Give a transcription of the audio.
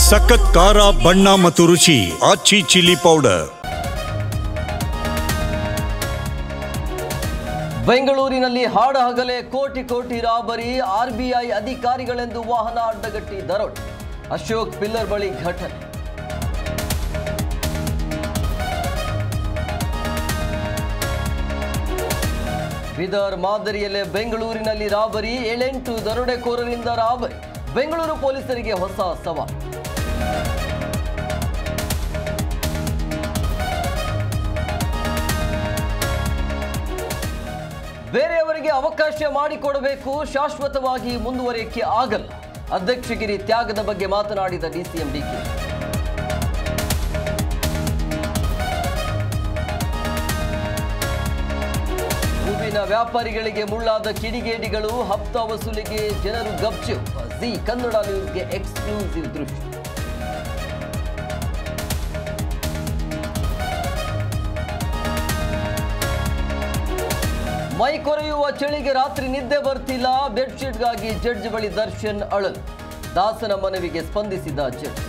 ಸಖತ್ ಖಾರ ಬಣ್ಣ ಮತ್ತು ರುಚಿ ಆಚಿ ಚಿಲ್ಲಿ ಪೌಡರ್. ಬೆಂಗಳೂರಿನಲ್ಲಿ ಹಾಡಹಗಲೇ ಕೋಟಿ ಕೋಟಿ ರಾಬರಿ, ಆರ್ಬಿಐ ಅಧಿಕಾರಿಗಳೆಂದು ವಾಹನ ಅಡ್ಡಗಟ್ಟಿ ದರೋಡೆ. ಅಶೋಕ್ ಪಿಲ್ಲರ್ ಬಳಿ ಘಟನೆ. ಬೀದರ್ ಮಾದರಿಯಲ್ಲೇ ಬೆಂಗಳೂರಿನಲ್ಲಿ ರಾಬರಿ, 7-8 ದರೋಡೆಕೋರರಿಂದ ರಾಬರಿ. ಬೆಂಗಳೂರು ಪೊಲೀಸರಿಗೆ ಹೊಸ ಸವಾಲು. ಬೇರೆಯವರಿಗೆ ಅವಕಾಶ ಮಾಡಿಕೊಡಬೇಕು, ಶಾಶ್ವತವಾಗಿ ಮುಂದುವರಿಕೆ ಆಗಲ್ಲ. ಅಧ್ಯಕ್ಷಗಿರಿ ತ್ಯಾಗದ ಬಗ್ಗೆ ಮಾತನಾಡಿದ ಡಿಸಿಎಂ ಡಿಕೆ. ಹೂವಿನ ವ್ಯಾಪಾರಿಗಳಿಗೆ ಮುಳ್ಳಾದ ಕಿಡಿಗೇಡಿಗಳು, ಹಪ್ತ ವಸೂಲಿಗೆ ಜನರು ಗಪ್ಚು. ಜಿ ಕನ್ನಡ ನ್ಯೂಸ್ಗೆ ಎಕ್ಸ್ಕ್ಲೂಸಿವ್ ದೃಶ್ಯ. ಮೈ ಕೊರೆಯುವ ಚಳಿಗೆ ರಾತ್ರಿ ನಿದ್ದೆ ಬರ್ತಿಲ್ಲ, ಬೆಡ್ಶೀಟ್ಗಾಗಿ ಜಡ್ಜ್ ಬಳಿ ದರ್ಶನ್ ಅಳಲು. ದಾಸನ ಮನವಿಗೆ ಸ್ಪಂದಿಸಿದ ಜಡ್ಜ್.